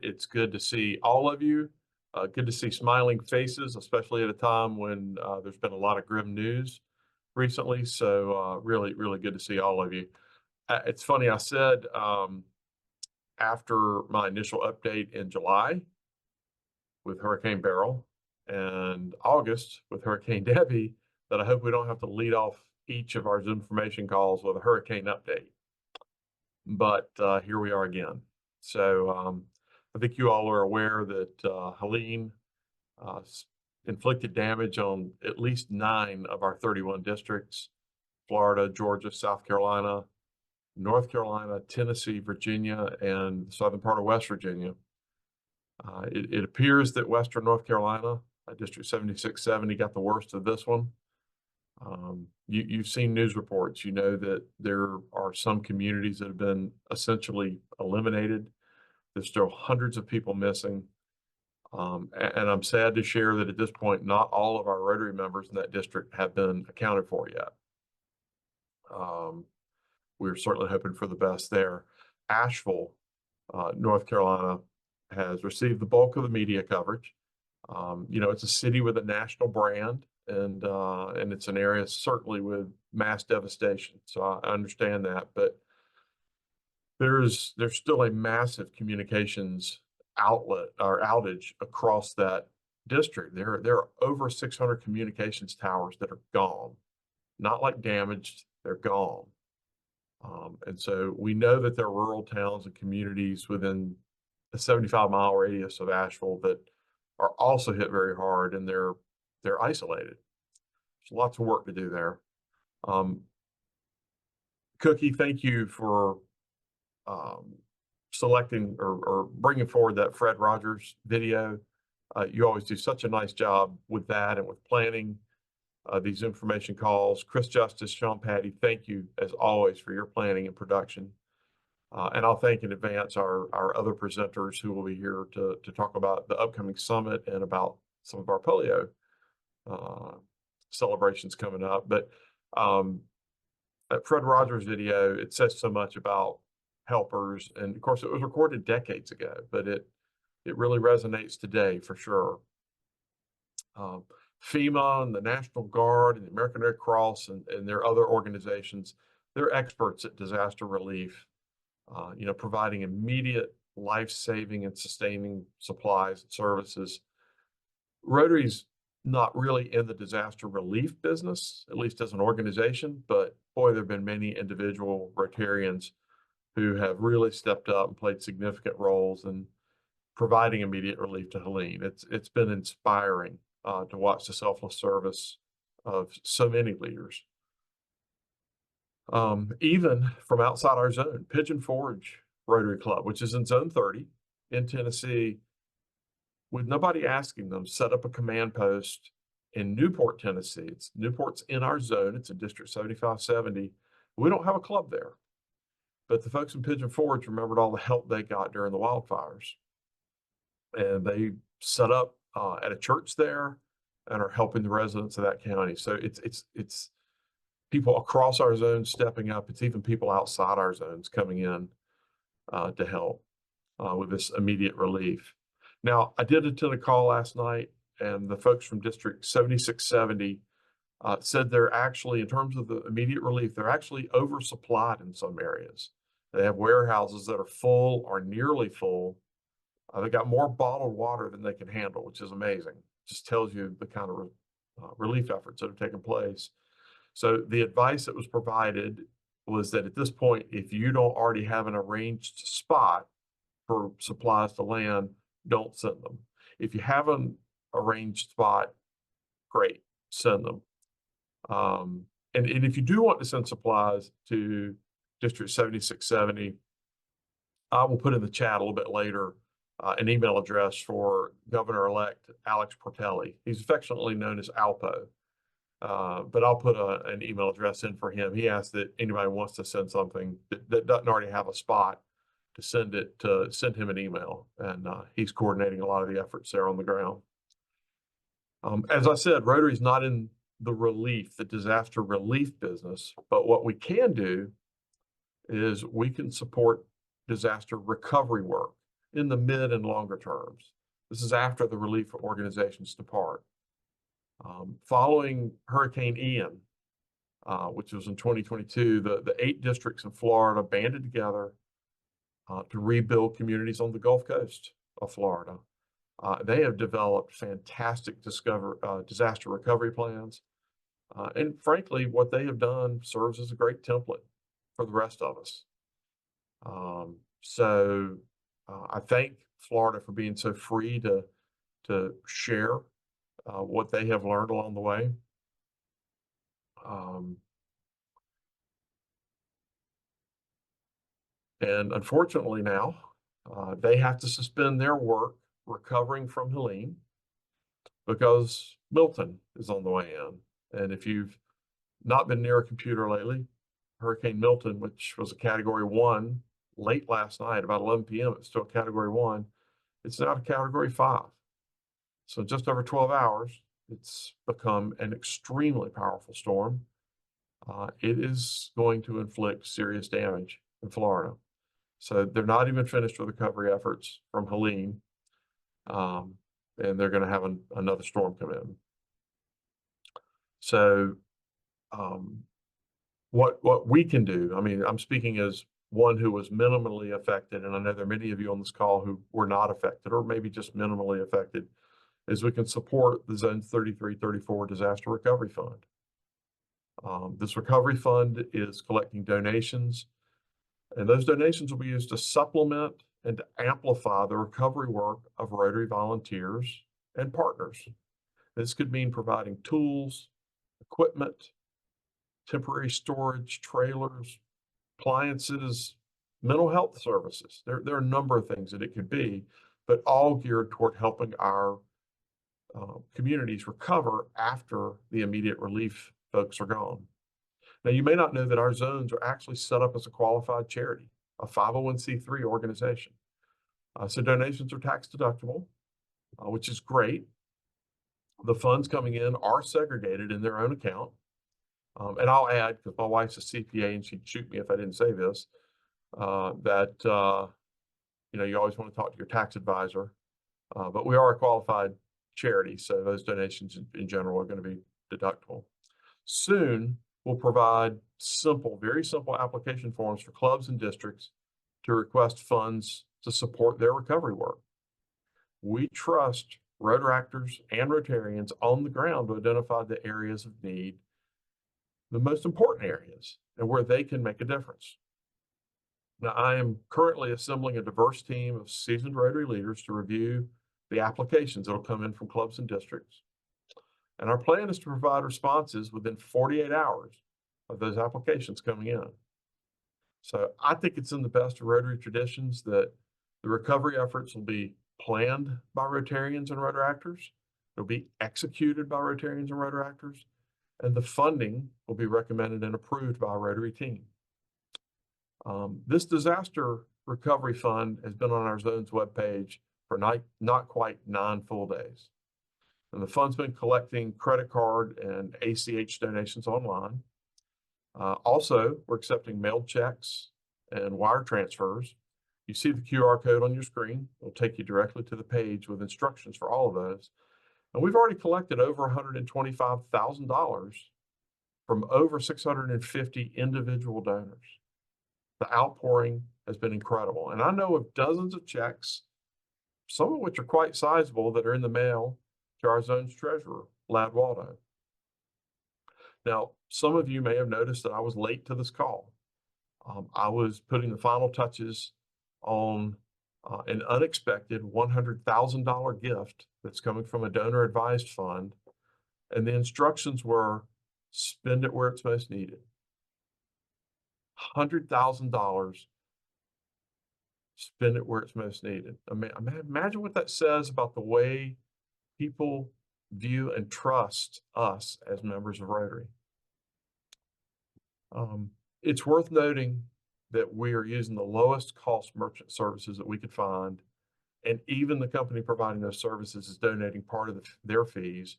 It's good to see all of you. Good to see smiling faces, especially at a time when there's been a lot of grim news recently. So really, really good to see all of you. It's funny, I said after my initial update in July with Hurricane Beryl and August with Hurricane Debbie that I hope we don't have to lead off each of our ZoomFormation calls with a hurricane update. But here we are again. So I think you all are aware that Helene uh, inflicted damage on at least 9 of our 31 districts: Florida, Georgia, South Carolina, North Carolina, Tennessee, Virginia, and the southern part of West Virginia. It appears that Western North Carolina, District 7670, got the worst of this one. You've seen news reports. You know that there are some communities that have been essentially eliminated. There's still hundreds of people missing. And I'm sad to share that at this point, not all of our Rotary members in that district have been accounted for yet. We're certainly hoping for the best there. Asheville, North Carolina, has received the bulk of the media coverage. It's a city with a national brand, and it's an area certainly with mass devastation. So I understand that, but there's still a massive communications outlet or outage across that district. There are over 600 communications towers that are gone, not like damaged, they're gone. And so we know that there are rural towns and communities within a 75-mile radius of Asheville that are also hit very hard, and they're isolated. There's lots of work to do there. Cookie, thank you for selecting or bringing forward that Fred Rogers video. You always do such a nice job with that and with planning these information calls. Chris Justice, Sean Patty, thank you as always for your planning and production. And I'll thank in advance our other presenters who will be here to talk about the upcoming summit and about some of our polio celebrations coming up. But that Fred Rogers video, it says so much about helpers. And of course, it was recorded decades ago, but it really resonates today for sure. FEMA and the National Guard and the American Red Cross and their other organizations, they're experts at disaster relief. Providing immediate life-saving and sustaining supplies and services. Rotary's not really in the disaster relief business, at least as an organization, but boy, there have been many individual Rotarians who have really stepped up and played significant roles in providing immediate relief to Helene. It's been inspiring to watch the selfless service of so many leaders. Even from outside our zone, Pigeon Forge Rotary Club, which is in Zone 30 in Tennessee, with nobody asking them, set up a command post in Newport, Tennessee. Newport's in our zone. It's in District 7570. We don't have a club there, but the folks in Pigeon Forge remembered all the help they got during the wildfires, and they set up at a church there and are helping the residents of that county. So it's people across our zones stepping up. It's even people outside our zones coming in to help with this immediate relief. Now, I did attend a call last night, and the folks from District 7670 said they're actually, in terms of the immediate relief, they're actually oversupplied in some areas. They have warehouses that are full or nearly full. They got more bottled water than they can handle, which is amazing. Just tells you the kind of relief efforts that have taken place. So the advice that was provided was that at this point, if you don't already have an arranged spot for supplies to land, don't send them. If you have an arranged spot, great, send them. And if you do want to send supplies to District 7670, I will put in the chat a little bit later an email address for Governor-elect Alex Portelli. He's affectionately known as Alpo. But I'll put an email address in for him. He asked that anybody wants to send something that doesn't already have a spot to send him an email, and he's coordinating a lot of the efforts there on the ground. As I said, Rotary is not in the disaster relief business, but what we can do is we can support disaster recovery work. in the mid and longer terms. This is after the relief organizations depart. Following Hurricane Ian, which was in 2022, the 8 districts in Florida banded together to rebuild communities on the Gulf Coast of Florida. They have developed fantastic disaster recovery plans. And frankly, what they have done serves as a great template for the rest of us. I thank Florida for being so free to share what they have learned along the way. And unfortunately now, they have to suspend their work recovering from Helene because Milton is on the way in. And if you've not been near a computer lately, Hurricane Milton, which was a Category 1 late last night, about 11 p.m., it's still Category 1. It's now a Category 5. So just over 12 hours, it's become an extremely powerful storm. It is going to inflict serious damage in Florida. So they're not even finished with recovery efforts from Helene, and they're going to have another storm come in. So what we can do, I mean, I'm speaking as one who was minimally affected, and I know there are many of you on this call who were not affected or maybe just minimally affected, is we can support the Zone 3334 Disaster Recovery Fund. This recovery fund is collecting donations, and those donations will be used to supplement and to amplify the recovery work of Rotary volunteers and partners. This could mean providing tools, equipment, temporary storage, trailers, appliances, mental health services. There are a number of things that it could be, but all geared toward helping our communities recover after the immediate relief folks are gone. Now, you may not know that our zones are actually set up as a qualified charity, a 501c3 organization. So donations are tax deductible, which is great. The funds coming in are segregated in their own account. And I'll add, because my wife's a CPA and she'd shoot me if I didn't say this, that you always want to talk to your tax advisor. But we are a qualified charity, so those donations in general are going to be deductible. Soon, we'll provide very simple application forms for clubs and districts to request funds to support their recovery work. We trust Rotaractors and Rotarians on the ground to identify the areas of need, the most important areas, and where they can make a difference. Now, I am currently assembling a diverse team of seasoned Rotary leaders to review the applications that will come in from clubs and districts. And our plan is to provide responses within 48 hours of those applications coming in. So I think it's in the best of Rotary traditions that the recovery efforts will be planned by Rotarians and Rotaractors. They'll be executed by Rotarians and Rotaractors, and the funding will be recommended and approved by a Rotary team. This disaster recovery fund has been on our zone's webpage for not quite 9 full days. And the fund's been collecting credit card and ACH donations online. Also, we're accepting mailed checks and wire transfers. You see the QR code on your screen. It'll take you directly to the page with instructions for all of those. And we've already collected over $125,000 from over 650 individual donors. The outpouring has been incredible. And I know of dozens of checks, some of which are quite sizable, that are in the mail to our zone's treasurer, Lad Waldo. Now, some of you may have noticed that I was late to this call. I was putting the final touches on an unexpected $100,000 gift that's coming from a donor advised fund. And the instructions were spend it where it's most needed. $100,000, spend it where it's most needed. Imagine what that says about the way people view and trust us as members of Rotary. It's worth noting that we are using the lowest cost merchant services that we could find, and even the company providing those services is donating part of their fees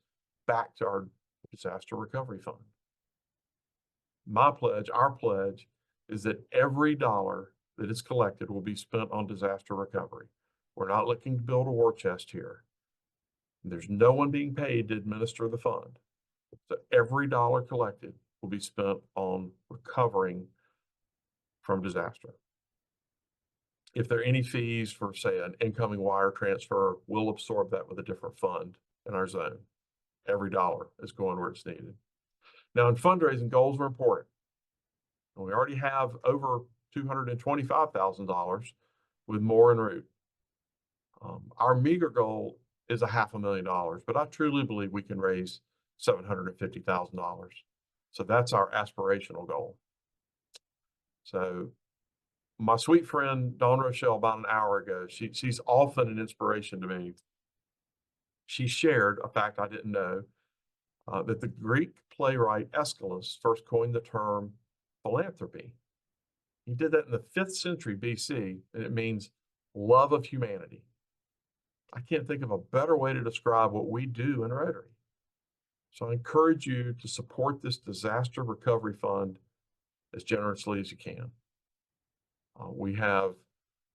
back to our disaster recovery fund. My pledge, our pledge, is that every dollar that is collected will be spent on disaster recovery. We're not looking to build a war chest here. There's no one being paid to administer the fund. So every dollar collected will be spent on recovering from disaster. If there are any fees for, say, an incoming wire transfer, we'll absorb that with a different fund in our zone. Every dollar is going where it's needed. Now, in fundraising, goals are important. And we already have over $225,000 with more en route. Our meager goal is $500,000, but I truly believe we can raise $750,000. So that's our aspirational goal. So my sweet friend Dawn Rochelle, about an hour ago, she's often an inspiration to me. She shared a fact I didn't know, that the Greek playwright Aeschylus first coined the term philanthropy. He did that in the 5th century BC, and it means love of humanity. I can't think of a better way to describe what we do in Rotary. So I encourage you to support this disaster recovery fund as generously as you can. We have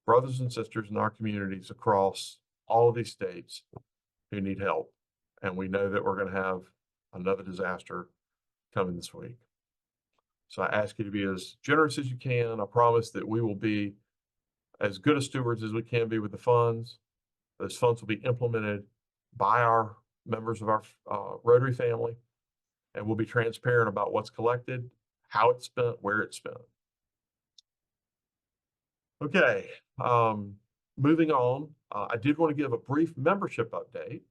brothers and sisters in our communities across all of these states who need help. And we know that we're going to have another disaster coming this week. So I ask you to be as generous as you can. I promise that we will be as good as stewards as we can be with the funds. Those funds will be implemented by our members of our Rotary family, and we'll be transparent about what's collected, how it's spent, where it's spent. Okay, moving on, I did want to give a brief membership update.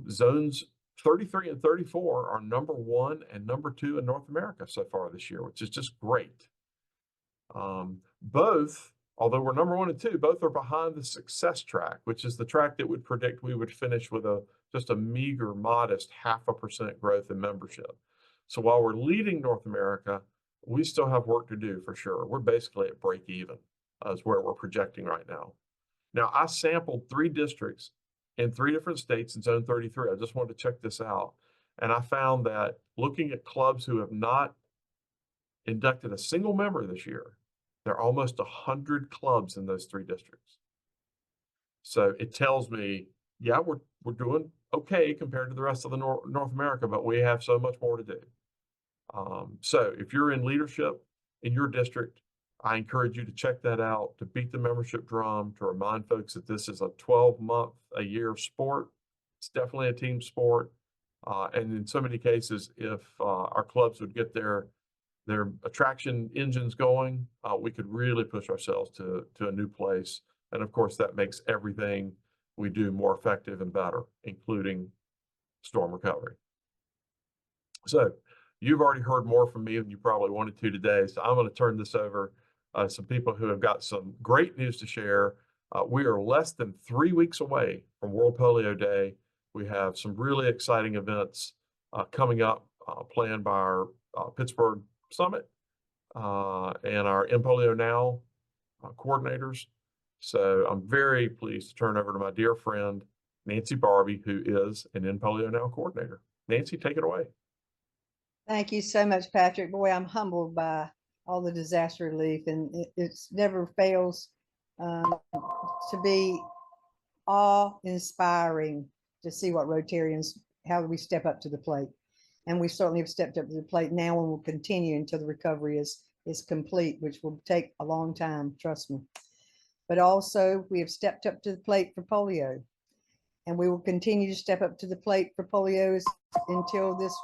Zones 33 and 34 are #1 and #2 in North America so far this year, which is just great. Both, although we're #1 and 2, both are behind the success track, which is the track that would predict we would finish with just a meager, modest 0.5% growth in membership. So while we're leading North America, we still have work to do for sure. We're basically at break even, is where we're projecting right now. Now, I sampled 3 districts in 3 different states in Zone 33. I just wanted to check this out. And I found that looking at clubs who have not inducted a single member this year, there are almost 100 clubs in those 3 districts. So it tells me, yeah, we're doing okay compared to the rest of the North America, but we have so much more to do. So if you're in leadership in your district, I encourage you to check that out, to beat the membership drum, to remind folks that this is a 12-month-a-year sport. It's definitely a team sport. And in so many cases, if our clubs would get their attraction engines going, we could really push ourselves to a new place. And of course, that makes everything we do more effective and better, including storm recovery. So you've already heard more from me than you probably wanted to today. So I'm going to turn this over to some people who have got some great news to share. We are less than 3 weeks away from World Polio Day. We have some really exciting events coming up, planned by our Pittsburgh Summit and our In Polio Now coordinators. So I'm very pleased to turn over to my dear friend, Nancy Barbie, who is an In Polio Now coordinator. Nancy, take it away. Thank you so much, Patrick. Boy, I'm humbled by all the disaster relief, and it never fails to be awe-inspiring to see what Rotarians, how we step up to the plate. And we certainly have stepped up to the plate now, and will continue until the recovery is complete, which will take a long time, trust me. But also, we have stepped up to the plate for polio, and we will continue to step up to the plate for polio until this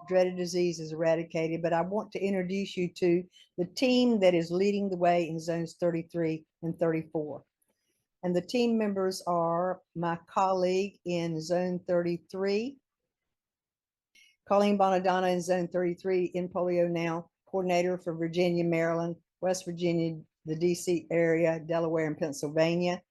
dreaded disease is eradicated. But I want to introduce you to the team that is leading the way in zones 33 and 34. And the team members are my colleague in zone 33, Colleen Bonadonna, in zone 33, in Polio Now coordinator for Virginia, Maryland, West Virginia, the DC area, Delaware, and Pennsylvania.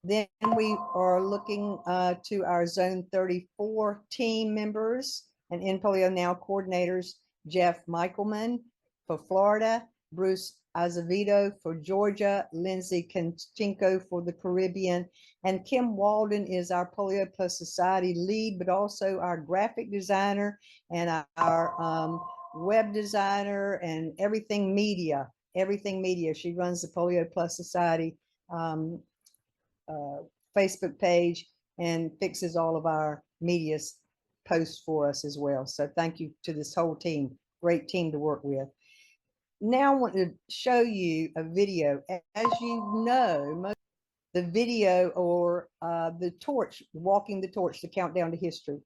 Then we are looking to our zone 34 team members and in Polio Now coordinators, Jeff Michaelman for Florida, Bruce Azevedo for Georgia, Lindsay Kanchenko for the Caribbean, and Kim Walden is our Polio Plus Society lead, but also our graphic designer and our web designer and everything media. She runs the Polio Plus Society Facebook page and fixes all of our media posts for us as well. So thank you to this whole team. Great team to work with. Now I want to show you a video. As you know, the video or the torch, walking the torch, the countdown to history.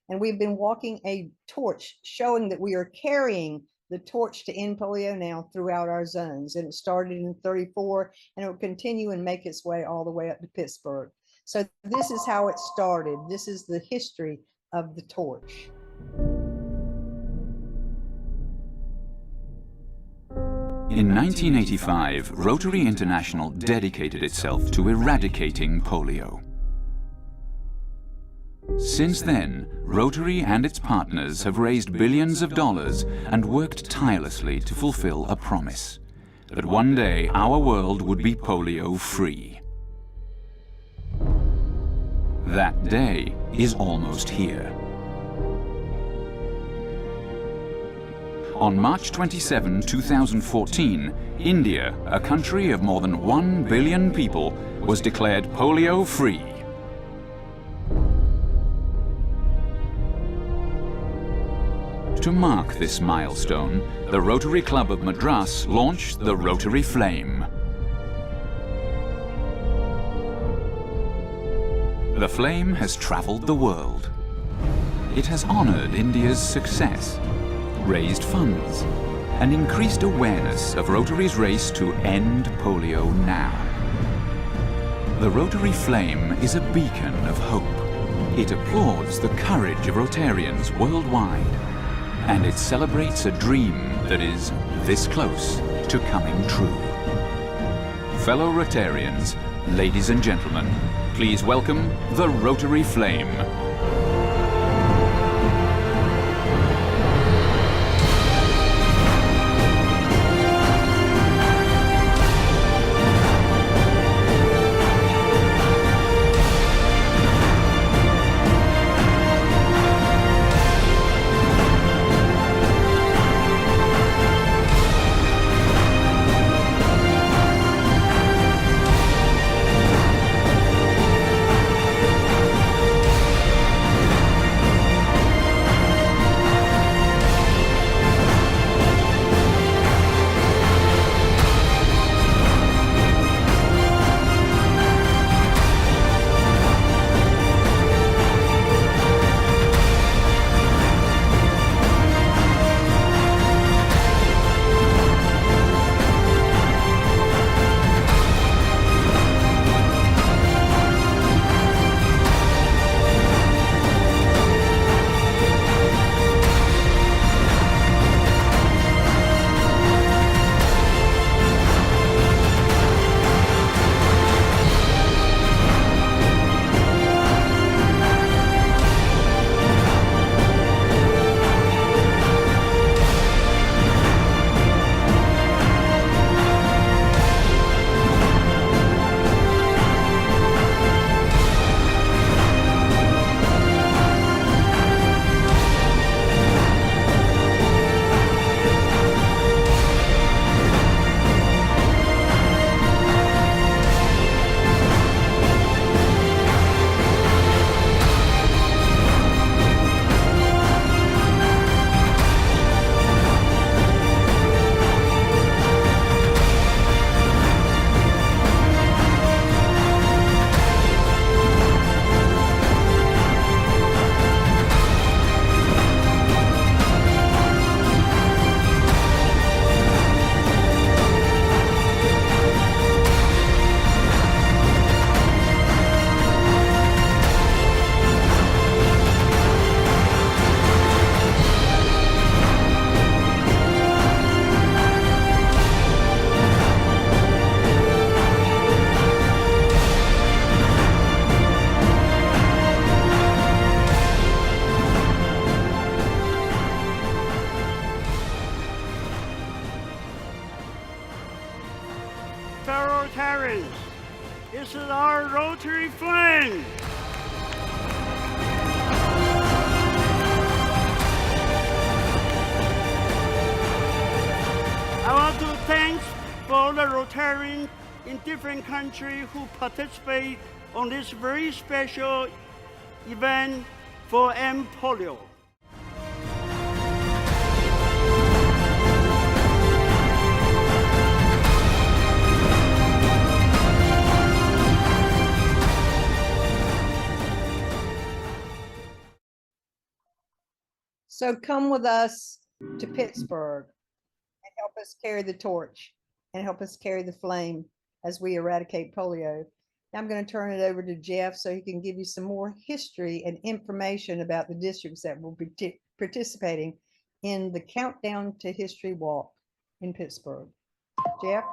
And we've been walking a torch showing that we are carrying the torch to end polio now throughout our zones. And it started in 34 and it will continue and make its way all the way up to Pittsburgh. So this is how it started. This is the history of the torch. In 1985, Rotary International dedicated itself to eradicating polio. Since then, Rotary and its partners have raised billions of dollars and worked tirelessly to fulfill a promise, that one day our world would be polio-free. That day is almost here. On March 27, 2014, India, a country of more than 1 billion people, was declared polio-free. To mark this milestone, the Rotary Club of Madras launched the Rotary Flame. The flame has traveled the world. It has honored India's success, raised funds, and increased awareness of Rotary's race to end polio now. The Rotary Flame is a beacon of hope. It applauds the courage of Rotarians worldwide, and it celebrates a dream that is this close to coming true. Fellow Rotarians, ladies and gentlemen, please welcome the Rotary Flame. fellow Rotarians, this is our Rotary Flame. I want to thank all the Rotarians in different countries who participate on this very special event for end polio. So come with us to Pittsburgh and help us carry the torch and help us carry the flame as we eradicate polio. Now I'm going to turn it over to Jeff so he can give you some more history and information about the districts that will be participating in the Countdown to History Walk in Pittsburgh. Jeff?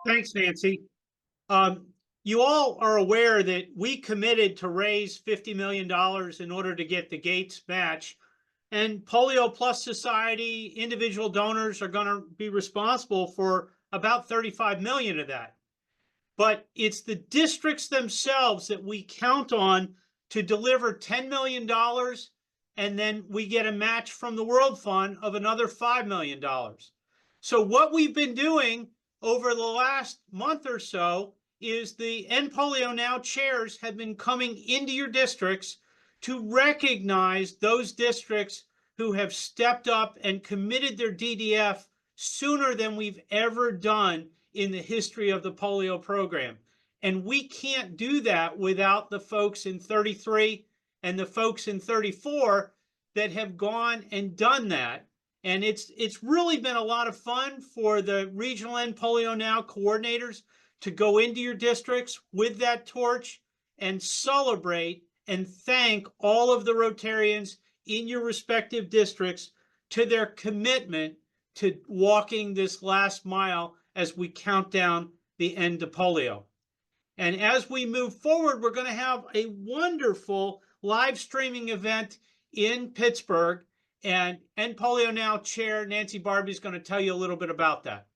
Thanks, Nancy. You all are aware that we committed to raise $50 million in order to get the Gates match. And Polio Plus Society individual donors are going to be responsible for about 35 million of that. But it's the districts themselves that we count on to deliver $10 million, and then we get a match from the World Fund of another $5 million. So what we've been doing over the last month or so is the End Polio Now chairs have been coming into your districts to recognize those districts who have stepped up and committed their DDF sooner than we've ever done in the history of the polio program. And we can't do that without the folks in 33 and the folks in 34 that have gone and done that. And it's really been a lot of fun for the Regional End Polio Now coordinators to go into your districts with that torch and celebrate and thank all of the Rotarians in your respective districts to their commitment to walking this last mile as we count down the end to polio. And as we move forward, we're going to have a wonderful live streaming event in Pittsburgh, and End Polio Now Chair Nancy Barbie is going to tell you a little bit about that.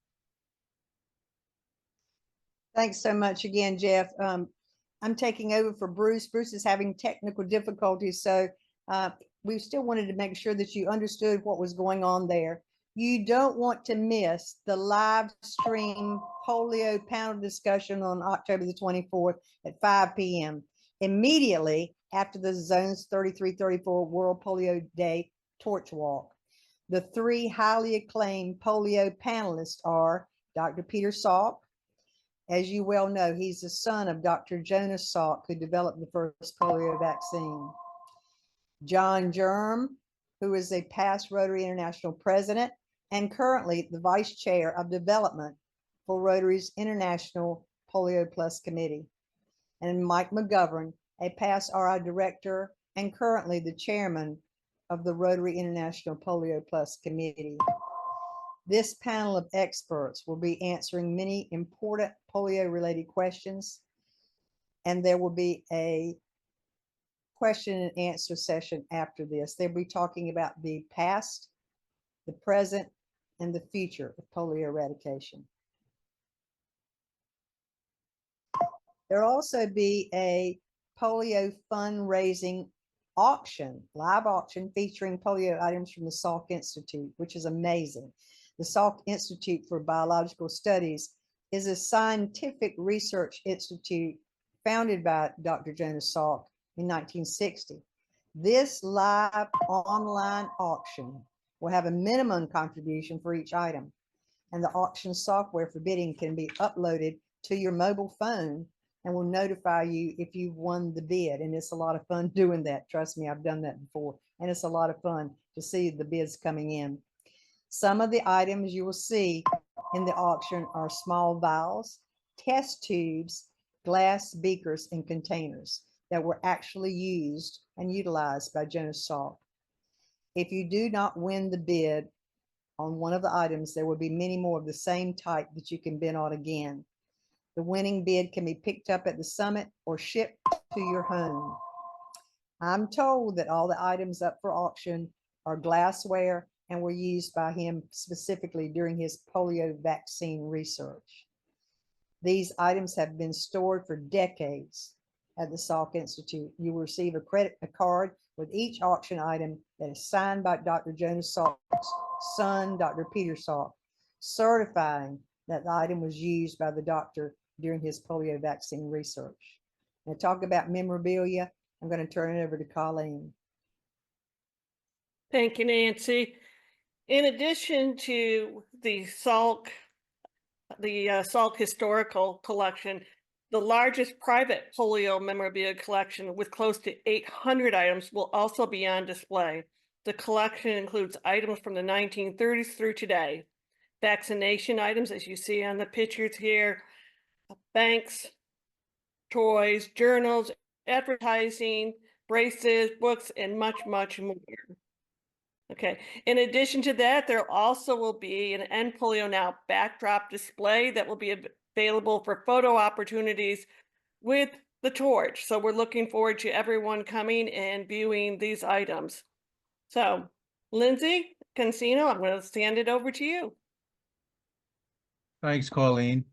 Thanks so much again, Jeff. I'm taking over for Bruce. Bruce is having technical difficulties, so we still wanted to make sure that you understood what was going on there. You don't want to miss the live stream polio panel discussion on October the 24th at 5 p.m. immediately after the Zones 33-34 World Polio Day Torch Walk. The three highly acclaimed polio panelists are Dr. Peter Salk. As you well know, he's the son of Dr. Jonas Salk, who developed the first polio vaccine. John Germ, who is a past Rotary International president and currently the vice chair of development for Rotary's International Polio Plus Committee. And Mike McGovern, a past RI director and currently the chairman of the Rotary International Polio Plus Committee. This panel of experts will be answering many important polio-related questions, and there will be a question and answer session after this. They'll be talking about the past, the present, and the future of polio eradication. There'll also be a polio fundraising auction, live auction featuring polio items from the Salk Institute, which is amazing. The Salk Institute for Biological Studies is a scientific research institute founded by Dr. Jonas Salk in 1960. This live online auction will have a minimum contribution for each item, and the auction software for bidding can be uploaded to your mobile phone and will notify you if you've won the bid. And it's a lot of fun doing that. Trust me, I've done that before, and it's a lot of fun to see the bids coming in. Some of the items you will see in the auction are small vials, test tubes, glass beakers, and containers that were actually used and utilized by Jonas Salk. If you do not win the bid on one of the items, there will be many more of the same type that you can bid on again. The winning bid can be picked up at the summit or shipped to your home. I'm told that all the items up for auction are glassware and were used by him specifically during his polio vaccine research. These items have been stored for decades at the Salk Institute. You will receive a card with each auction item that is signed by Dr. Jonas Salk's son, Dr. Peter Salk, certifying that the item was used by the doctor during his polio vaccine research. Now, talk about memorabilia. I'm going to turn it over to Colleen. Thank you, Nancy. In addition to the Salk Historical Collection, the largest private polio memorabilia collection with close to 800 items will also be on display. The collection includes items from the 1930s through today. Vaccination items, as you see on the pictures here, banks, toys, journals, advertising, braces, books, and much, much more. Okay, in addition to that, there also will be an End Polio Now backdrop display that will be available for photo opportunities with the torch. So we're looking forward to everyone coming and viewing these items. So, Lindsay Cancino, I'm going to hand it over to you. Thanks, Colleen.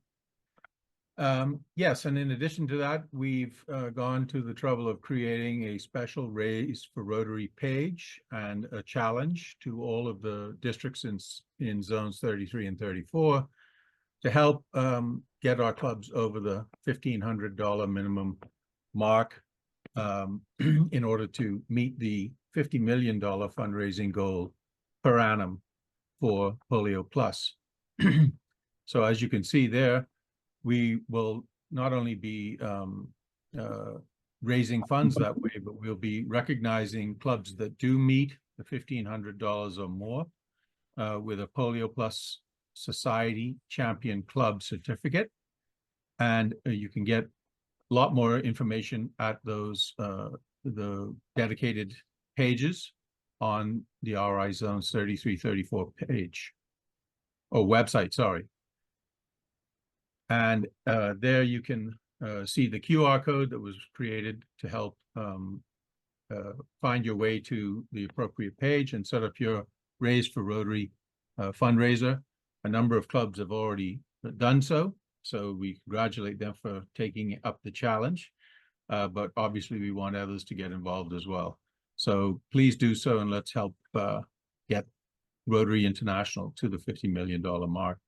Yes, and in addition to that, we've gone to the trouble of creating a special Raise for Rotary page and a challenge to all of the districts in zones 33 and 34 to help get our clubs over the $1,500 minimum mark in order to meet the $50 million fundraising goal per annum for Polio Plus. So as you can see there, we will not only be raising funds that way, but we'll be recognizing clubs that do meet the $1,500 or more with a Polio Plus Society Champion Club certificate. And you can get a lot more information at those the dedicated pages on the RI Zones 33-34 page or website, sorry. And there you can see the QR code that was created to help find your way to the appropriate page and set up your Raise for Rotary fundraiser. A number of clubs have already done so, so we congratulate them for taking up the challenge. But obviously we want others to get involved as well. So please do so, and let's help get Rotary International to the $50 million mark.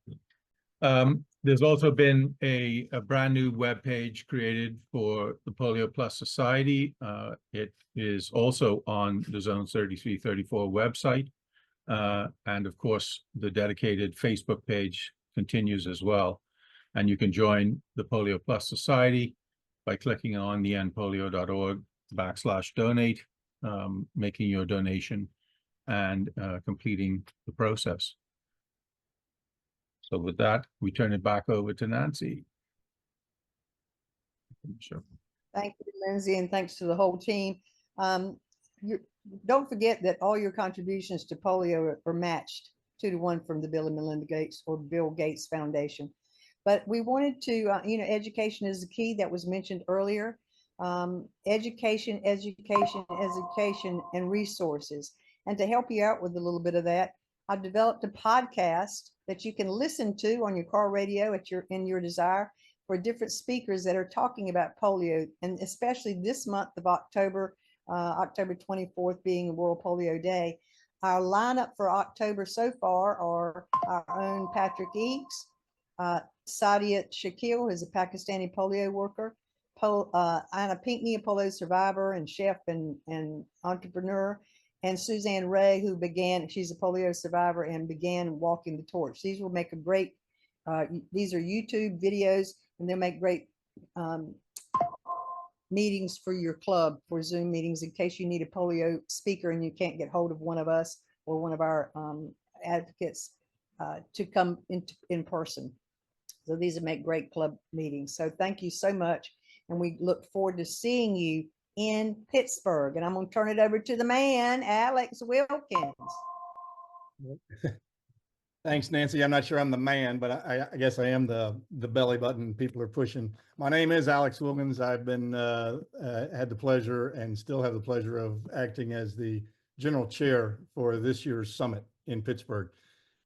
There's also been a brand new web page created for the Polio Plus Society. It is also on the Zones 33-34 website. And of course, the dedicated Facebook page continues as well. And you can join the Polio Plus Society by clicking on the endpolio.org/donate, making your donation and completing the process. So with that, we turn it back over to Nancy. Sure. Thank you, Lindsay, and thanks to the whole team. Don't forget that all your contributions to polio are matched 2-to-1 from the Bill and Melinda Gates or Bill Gates Foundation. But we wanted to, education is the key that was mentioned earlier. Education, and resources. And to help you out with a little bit of that, I've developed a podcast that you can listen to on your car radio in your desire for different speakers that are talking about polio, and especially this month of October, October 24th being World Polio Day. Our lineup for October so far are our own Patrick Eakes, Sadia Shakil, who is a Pakistani polio worker, Anna Pinckney, a polio survivor and chef and entrepreneur, and Suzanne Ray, who she's a polio survivor and began walking the torch. These will make a great, these are YouTube videos, and they'll make great meetings for your club, for Zoom meetings, in case you need a polio speaker and you can't get hold of one of us or one of our advocates to come in person. So these will make great club meetings. So thank you so much. And we look forward to seeing you in Pittsburgh. And I'm going to turn it over to the man, Alex Wilkins. Thanks, Nancy. I'm not sure I'm the man, but I guess I am the belly button people are pushing. My name is Alex Wilkins. I've been had the pleasure and still have the pleasure of acting as the general chair for this year's summit in Pittsburgh.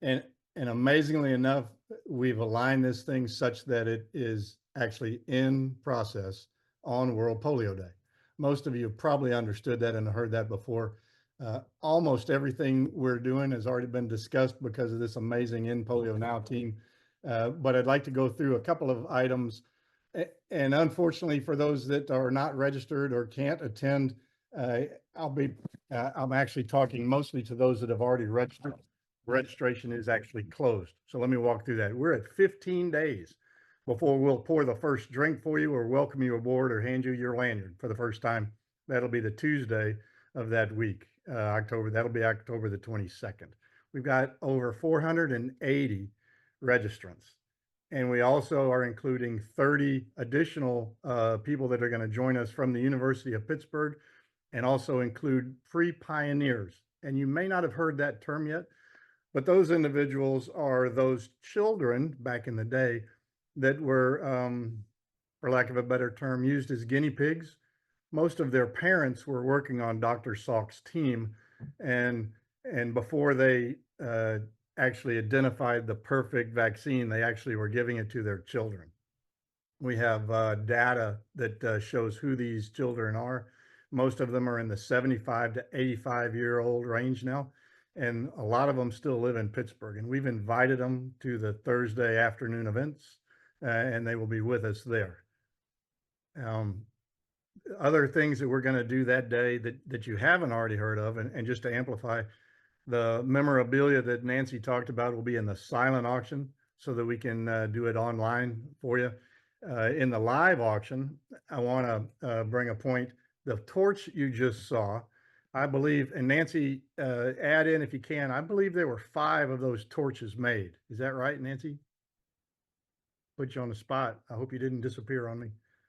And amazingly enough, we've aligned this thing such that it is actually in process on World Polio Day. Most of you have probably understood that and heard that before. Almost everything we're doing has already been discussed because of this amazing End Polio Now team. But I'd like to go through a couple of items And unfortunately, for those that are not registered or can't attend, I'm actually talking mostly to those that have already registered. Registration is actually closed. So let me walk through that. We're at 15 days before we'll pour the first drink for you or welcome you aboard or hand you your lanyard for the first time. That'll be the Tuesday of that week, that'll be October the 22nd. We've got over 480 registrants. And we also are including 30 additional people that are going to join us from the University of Pittsburgh, and also include free pioneers. And you may not have heard that term yet, but those individuals are those children back in the day that were, for lack of a better term, used as guinea pigs. Most of their parents were working on Dr. Salk's team, and before they actually identified the perfect vaccine, they actually were giving it to their children. We have data that shows who these children are. Most of them are in the 75 to 85-year-old range now, and a lot of them still live in Pittsburgh. And we've invited them to the Thursday afternoon events, and they will be with us there. Other things that we're going to do that day that you haven't already heard of, and just to amplify, the memorabilia that Nancy talked about will be in the silent auction so that we can do it online for you. In the live auction, I want to bring a point. The torch you just saw, I believe, and Nancy, add in if you can, I believe there were 5 of those torches made. Is that right, Nancy? Put you on the spot. I hope you didn't disappear on me.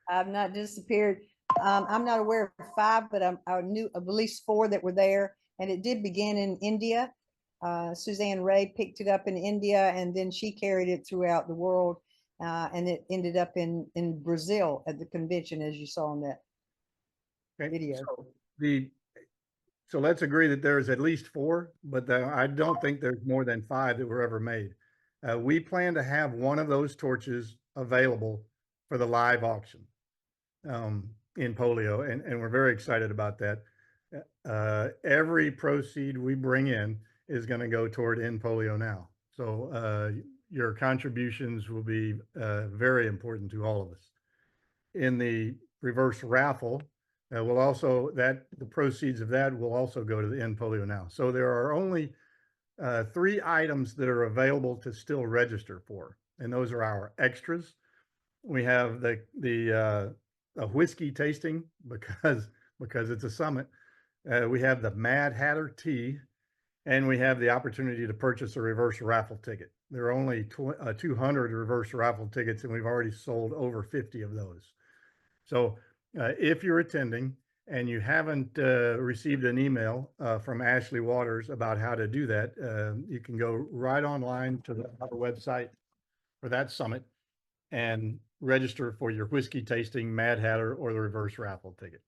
I've not disappeared. I'm not aware of 5, but I knew of at least 4 that were there. And it did begin in India. Suzanne Ray picked it up in India, and then she carried it throughout the world. And it ended up in Brazil at the convention, as you saw in that video. So let's agree that there's at least 4, but I don't think there's more than 5 that were ever made. We plan to have one of those torches available for the live auction in polio, and we're very excited about that. Every proceed we bring in is going to go toward End Polio Now. So your contributions will be very important to all of us. In the reverse raffle, the proceeds of that will also go to the End Polio Now. So there are only 3 items that are available to still register for, and those are our extras. We have a whiskey tasting because it's a summit. We have the Mad Hatter tea, and we have the opportunity to purchase a reverse raffle ticket. There are only 200 reverse raffle tickets, and we've already sold over 50 of those. So if you're attending and you haven't received an email from Ashley Waters about how to do that, you can go right online to our website for that summit and register for your whiskey tasting, Mad Hatter, or the reverse raffle ticket.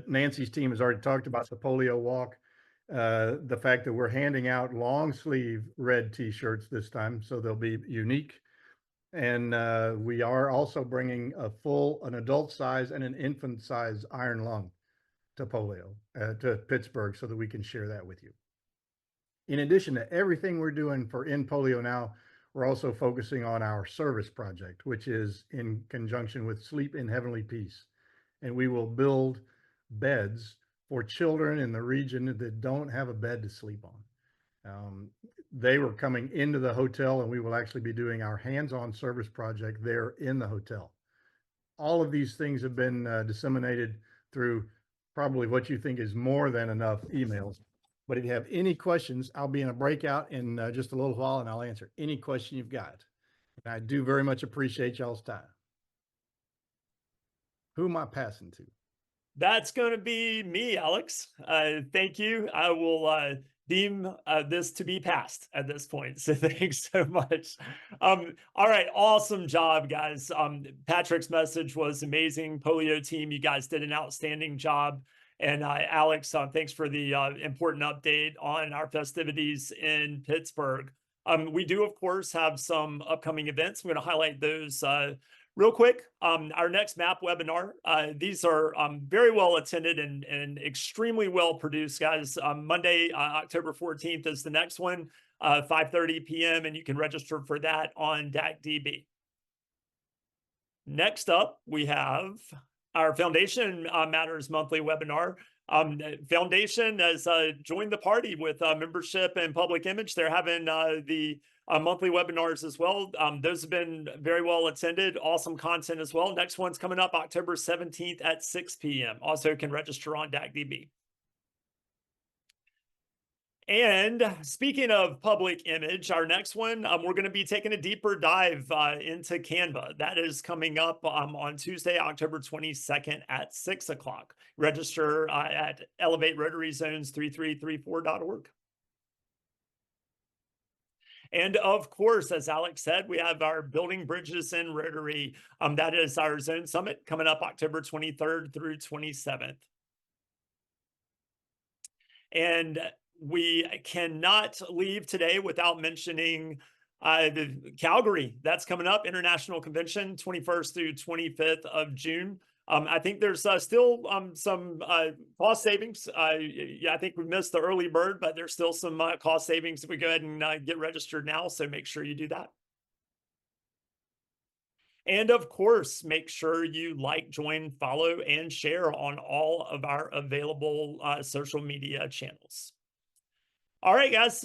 Nancy's team has already talked about the polio walk, the fact that we're handing out long sleeve red t-shirts this time, so they'll be unique. And we are also bringing an adult size and an infant size iron lung to polio, to Pittsburgh, so that we can share that with you. In addition to everything we're doing for End Polio Now, we're also focusing on our service project, which is in conjunction with Sleep in Heavenly Peace. And we will build beds for children in the region that don't have a bed to sleep on. They were coming into the hotel, and we will actually be doing our hands-on service project there in the hotel. All of these things have been disseminated through probably what you think is more than enough emails. But if you have any questions, I'll be in a breakout in just a little while, and I'll answer any question you've got. And I do very much appreciate y'all's time. Who am I passing to? That's going to be me, Alex. Thank you. I will deem this to be passed at this point. So thanks so much. All right. Awesome job, guys. Patrick's message was amazing. Polio team, you guys did an outstanding job. And Alex, thanks for the important update on our festivities in Pittsburgh. We do, of course, have some upcoming events. I'm going to highlight those real quick. Our next MAP webinar, these are very well attended and extremely well produced, guys. Monday, October 14th is the next one, 5:30 p.m. And you can register for that on DACDB. Next up, we have our Foundation Matters monthly webinar. Foundation has joined the party with membership and public image. They're having the monthly webinars as well. Those have been very well attended. Awesome content as well. Next one's coming up October 17th at 6 p.m. Also can register on DACDB. And speaking of public image, our next one, we're going to be taking a deeper dive into Canva. That is coming up on Tuesday, October 22nd at 6 o'clock. Register at elevaterotaryzones3334.org. And of course, as Alex said, we have our Building Bridges in Rotary. That is our Zone Summit coming up October 23rd through 27th. And we cannot leave today without mentioning the Calgary. That's coming up, International Convention, 21st through 25th of June. I think there's still some cost savings. Yeah, I think we missed the early bird, but there's still some cost savings if we go ahead and get registered now. So make sure you do that. And of course, make sure you like, join, follow, and share on all of our available social media channels. All right, guys,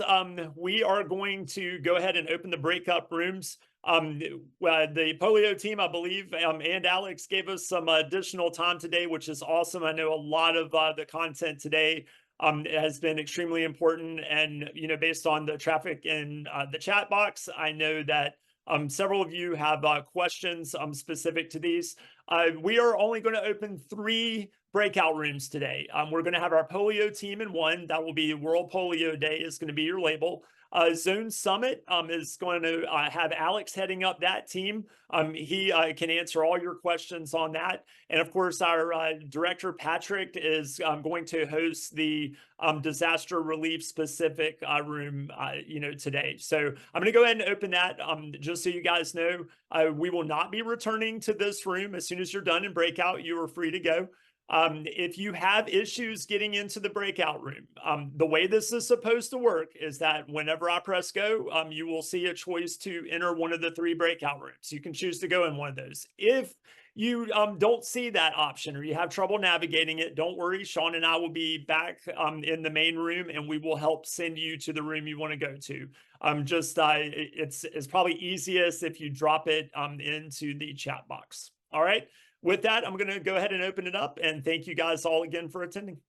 we are going to go ahead and open the breakup rooms. The polio team, I believe, and Alex gave us some additional time today, which is awesome. I know a lot of the content today has been extremely important. And, you know, based on the traffic in the chat box, I know that several of you have questions specific to these. We are only going to open 3 breakout rooms today. We're going to have our polio team in one. That will be World Polio Day is going to be your label. Zone Summit is going to have Alex heading up that team. He can answer all your questions on that. And of course, our director, Patrick, is going to host the disaster relief specific room, today. So I'm going to go ahead and open that. Just so you guys know, we will not be returning to this room. As soon as you're done in breakout, you are free to go. If you have issues getting into the breakout room, the way this is supposed to work is that whenever I press go, you will see a choice to enter one of the 3 breakout rooms. You can choose to go in one of those. If you don't see that option or you have trouble navigating it, don't worry. Sean and I will be back in the main room and we will help send you to the room you want to go to. It's probably easiest if you drop it into the chat box. All right. With that, I'm going to go ahead and open it up and thank you guys all again for attending.